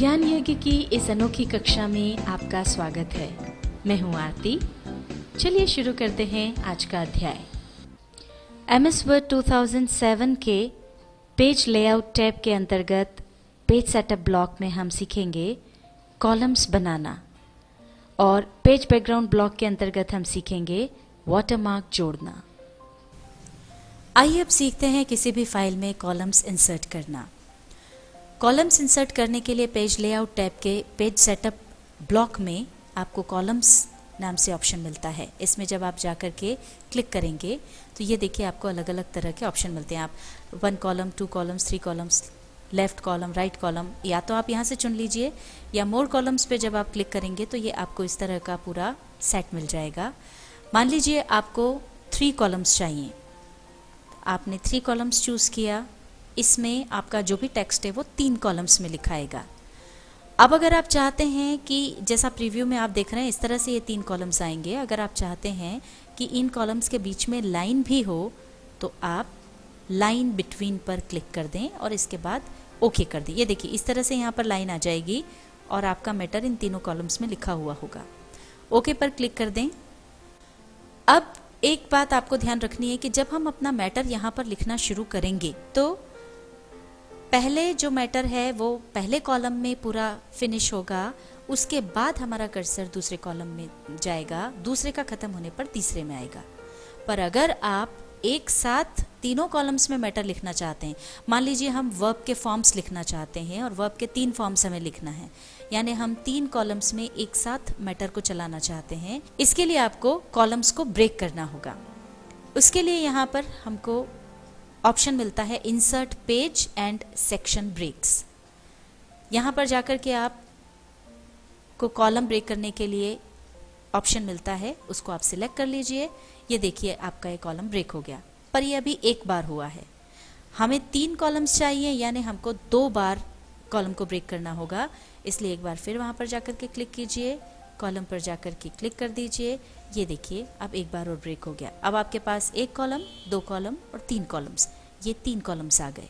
ज्ञान यज्ञ की इस अनोखी कक्षा में आपका स्वागत है। मैं हूं आरती। चलिए शुरू करते हैं आज का अध्याय। MS Word 2007 के पेज लेआउट टैब के अंतर्गत पेज सेटअप ब्लॉक में हम सीखेंगे कॉलम्स बनाना और पेज बैकग्राउंड ब्लॉक के अंतर्गत हम सीखेंगे वाटरमार्क जोड़ना। आइए अब सीखते हैं किसी भी फाइल में कॉलम्स इंसर्ट करना। कॉलम्स इंसर्ट करने के लिए पेज लेआउट टैब के पेज सेटअप ब्लॉक में आपको कॉलम्स नाम से ऑप्शन मिलता है। इसमें जब आप जाकर के क्लिक करेंगे तो ये देखिए आपको अलग अलग तरह के ऑप्शन मिलते हैं। आप 1 column, 2 columns, 3 columns, left column, right column, या तो आप यहाँ से चुन लीजिए या मोर कॉलम्स पे जब आप क्लिक करेंगे तो ये आपको इस तरह का पूरा सेट मिल जाएगा। मान लीजिए आपको 3 कॉलम्स चाहिए, आपने 3 कॉलम्स चूज़ किया। इसमें आपका जो भी टेक्स्ट है वो 3 कॉलम्स में लिखाएगा। अब अगर आप चाहते हैं कि जैसा प्रीव्यू में आप देख रहे हैं इस तरह से ये 3 कॉलम्स आएंगे। अगर आप चाहते हैं कि इन कॉलम्स के बीच में लाइन भी हो तो आप लाइन बिटवीन पर क्लिक कर दें और इसके बाद ओके कर दें। ये देखिए इस तरह से यहाँ पर लाइन आ जाएगी और आपका मैटर इन तीनों कॉलम्स में लिखा हुआ होगा। ओके पर क्लिक कर दें। अब एक बात आपको ध्यान रखनी है कि जब हम अपना मैटर यहाँ पर लिखना शुरू करेंगे तो पहले जो मैटर है वो पहले कॉलम में पूरा फिनिश होगा, उसके बाद हमारा कर्सर दूसरे कॉलम में जाएगा, दूसरे का खत्म होने पर तीसरे में आएगा। पर अगर आप एक साथ तीनों कॉलम्स में मैटर लिखना चाहते हैं, मान लीजिए हम वर्ब के फॉर्म्स लिखना चाहते हैं और वर्ब के 3 फॉर्म्स हमें लिखना है, यानी हम 3 कॉलम्स में एक साथ मैटर को चलाना चाहते हैं। इसके लिए आपको कॉलम्स को ब्रेक करना होगा। उसके लिए यहाँ पर हमको ऑप्शन मिलता है insert page and section breaks. यहाँ पर जाकर के आप को कॉलम ब्रेक करने के लिए ऑप्शन मिलता है, उसको आप सिलेक्ट कर लीजिए। ये देखिए आपका ये कॉलम ब्रेक हो गया, पर ये अभी एक बार हुआ है। हमें 3 कॉलम्स चाहिए, यानी हमको 2 बार कॉलम को ब्रेक करना होगा। इसलिए एक बार फिर वहाँ पर जाकर के क्लिक कीजिए, कॉलम पर जाकर के क्लिक कर दीजिए। ये देखिए अब एक बार और ब्रेक हो गया। अब आपके पास 1 कॉलम, 2 कॉलम और 3 कॉलम्स, ये 3 कॉलम्स आ गए।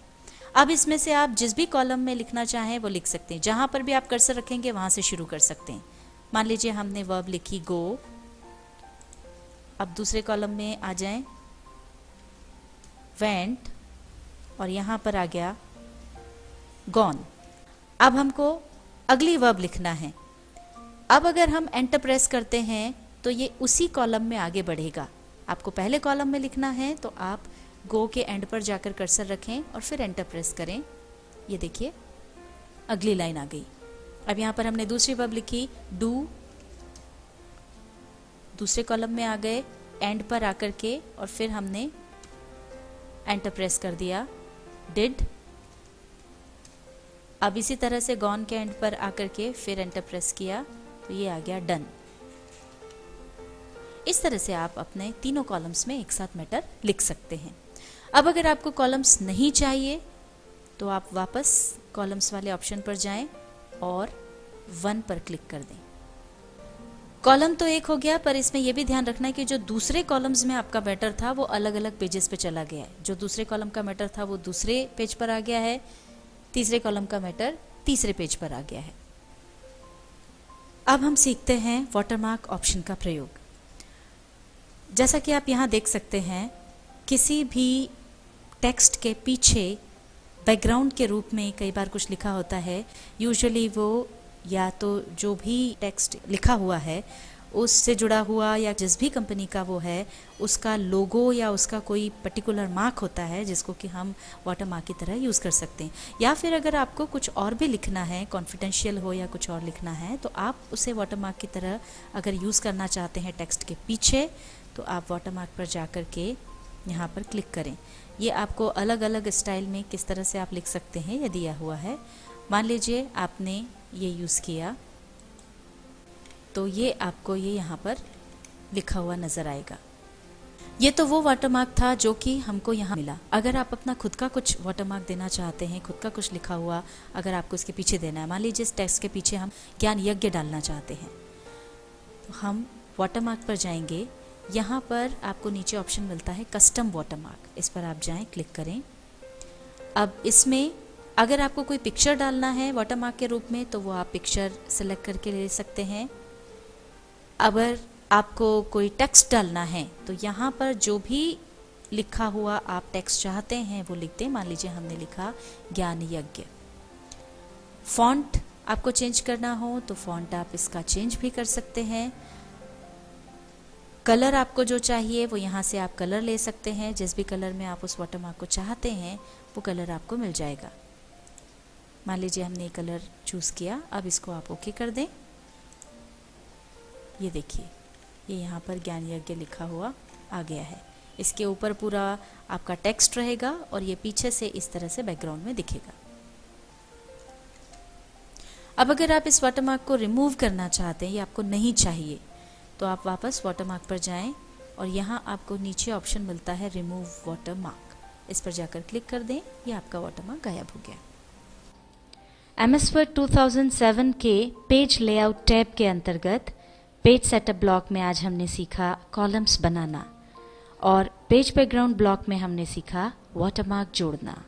अब इसमें से आप जिस भी कॉलम में लिखना चाहें वो लिख सकते हैं। जहाँ पर भी आप कर्सर रखेंगे वहाँ से शुरू कर सकते हैं। मान लीजिए हमने वर्ब लिखी गो, अब दूसरे कॉलम में आ जाएं वेंट और यहाँ पर आ गया गॉन। अब हमको अगली वर्ब लिखना है। अब अगर हम एंटर प्रेस करते हैं तो ये उसी कॉलम में आगे बढ़ेगा। आपको पहले कॉलम में लिखना है तो आप गो के एंड पर जाकर कर्सर रखें और फिर एंटर प्रेस करें। ये देखिए अगली लाइन आ गई। अब यहाँ पर हमने दूसरी वर्ब लिखी डू, दूसरे कॉलम में आ गए एंड पर आकर के और फिर हमने एंटर प्रेस कर दिया डिड। अब इसी तरह से गॉन के एंड पर आकर के फिर एंटर प्रेस किया तो ये आ गया डन। इस तरह से आप अपने तीनों कॉलम्स में एक साथ मैटर लिख सकते हैं। अब अगर आपको कॉलम्स नहीं चाहिए तो आप वापस कॉलम्स वाले ऑप्शन पर जाएं और 1 पर क्लिक कर दें। कॉलम तो एक हो गया, पर इसमें यह भी ध्यान रखना है कि जो दूसरे कॉलम्स में आपका मैटर था वो अलग अलग पेजेस पे चला गया है। जो दूसरे कॉलम का मैटर था वो दूसरे पेज पर आ गया है, तीसरे कॉलम का मैटर तीसरे पेज पर आ गया है। अब हम सीखते हैं वाटरमार्क ऑप्शन का प्रयोग। जैसा कि आप यहाँ देख सकते हैं, किसी भी टेक्स्ट के पीछे बैकग्राउंड के रूप में कई बार कुछ लिखा होता है। यूजुअली वो या तो जो भी टेक्स्ट लिखा हुआ है उससे जुड़ा हुआ या जिस भी कंपनी का वो है उसका लोगो या उसका कोई पर्टिकुलर मार्क होता है जिसको कि हम वाटरमार्क की तरह यूज़ कर सकते हैं। या फिर अगर आपको कुछ और भी लिखना है, कॉन्फिडेंशियल हो या कुछ और लिखना है, तो आप उसे वाटरमार्क की तरह अगर यूज़ करना चाहते हैं टेक्स्ट के पीछे तो आप वाटरमार्क पर जाकर के यहाँ पर क्लिक करें। ये आपको अलग अलग स्टाइल में किस तरह से आप लिख सकते हैं ये दिया हुआ है। मान लीजिए आपने ये यूज़ किया तो ये आपको ये यहाँ पर लिखा हुआ नज़र आएगा। ये तो वो वाटरमार्क था जो कि हमको यहाँ मिला। अगर आप अपना खुद का कुछ वाटरमार्क देना चाहते हैं, खुद का कुछ लिखा हुआ अगर आपको इसके पीछे देना है, मान लीजिए इस टेक्स्ट के पीछे हम ज्ञान यज्ञ डालना चाहते हैं, तो हम वाटरमार्क पर जाएंगे। यहाँ पर आपको नीचे ऑप्शन मिलता है कस्टम वाटरमार्क, इस पर आप जाएं, क्लिक करें। अब इसमें अगर आपको कोई पिक्चर डालना है वाटरमार्क के रूप में तो वो आप पिक्चर सेलेक्ट करके ले सकते हैं। अगर आपको कोई टेक्स्ट डालना है तो यहाँ पर जो भी लिखा हुआ आप टेक्स्ट चाहते हैं वो लिख दें। मान लीजिए हमने लिखा ज्ञान यज्ञ। फॉन्ट आपको चेंज करना हो तो फॉन्ट आप इसका चेंज भी कर सकते हैं। कलर आपको जो चाहिए वो यहाँ से आप कलर ले सकते हैं। जिस भी कलर में आप उस वाटरमार्क को चाहते हैं वो कलर आपको मिल जाएगा। मान लीजिए हमने ये कलर चूज़ किया। अब इसको आप ओके कर दें। ये देखिए, ये यहाँ पर ज्ञान यज्ञ लिखा हुआ आ गया है। इसके ऊपर पूरा आपका टेक्स्ट रहेगा और ये पीछे से इस तरह से बैकग्राउंड में दिखेगा। अब अगर आप इस वाटरमार्क को रिमूव करना चाहते हैं, ये आपको नहीं चाहिए, तो आप वापस वाटरमार्क पर जाएं और यहाँ आपको नीचे ऑप्शन मिलता है रिमूव वाटरमार्क। इस पर जाकर क्लिक कर दें। ये आपका वाटरमार्क गायब हो गया। MS Word 2007 के पेज लेआउट टैब के अंतर्गत पेज सेटअप ब्लॉक में आज हमने सीखा कॉलम्स बनाना और पेज बैकग्राउंड ब्लॉक में हमने सीखा वाटरमार्क जोड़ना।